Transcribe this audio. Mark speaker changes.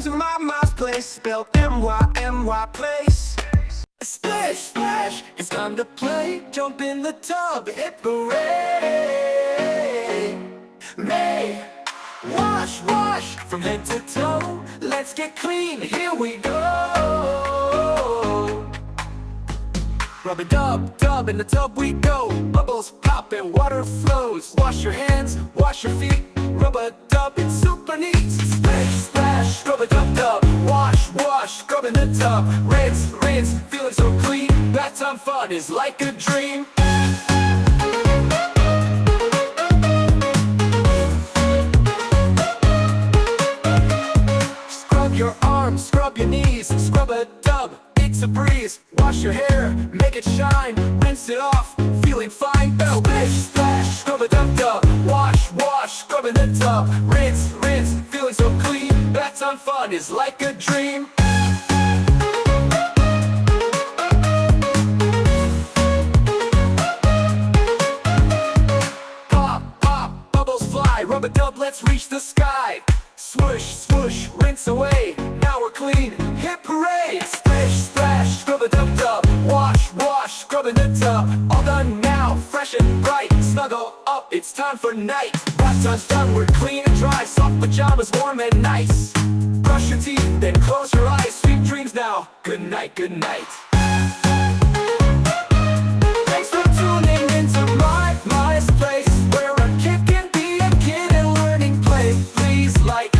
Speaker 1: Welcome to My's place, spelled M-Y-M-Y place. Splish, splash, it's time to play. Jump in the tub, hip hooray. May, wash, wash, from head to toe. Let's get clean, here we go. Rub a dub, dub, in the tub we go. Bubbles pop and water flows. Wash your hands, wash your feet. Rub a dub, it's super neat. Splish, splash, scrub a dub, dub. Wash, wash, scrub in the tub. Rinse, rinse, feeling so clean. Bath time fun is like a dream. Scrub your arms, scrub your knees. Scrub a dub, it's a breeze. Wash your hair, make it shine. Rinse it off, feeling fine. Splish, splash, scrub a dub, dub. Wash, wash, scrub in the tub. Rinse, rinse, feeling so clean. Bath time fun is like a dream. Pop, pop, bubbles fly. Rub a dub, let's reach the sky. Swoosh, swoosh, rinse away. Now we're clean, hip hooray. Splish, splash, scrub a dub, dub. Wash, wash, scrub in the tub. All done now, fresh and bright. Snuggle up, it's time for night. Bath time's done, we're clean and dry. Soft pajamas, warm and nice. Brush your teeth, then close your eyes. Sweet dreams now, good night, good night. Thanks for tuning into My's place, where a kid can be a kid and learning play. Please like,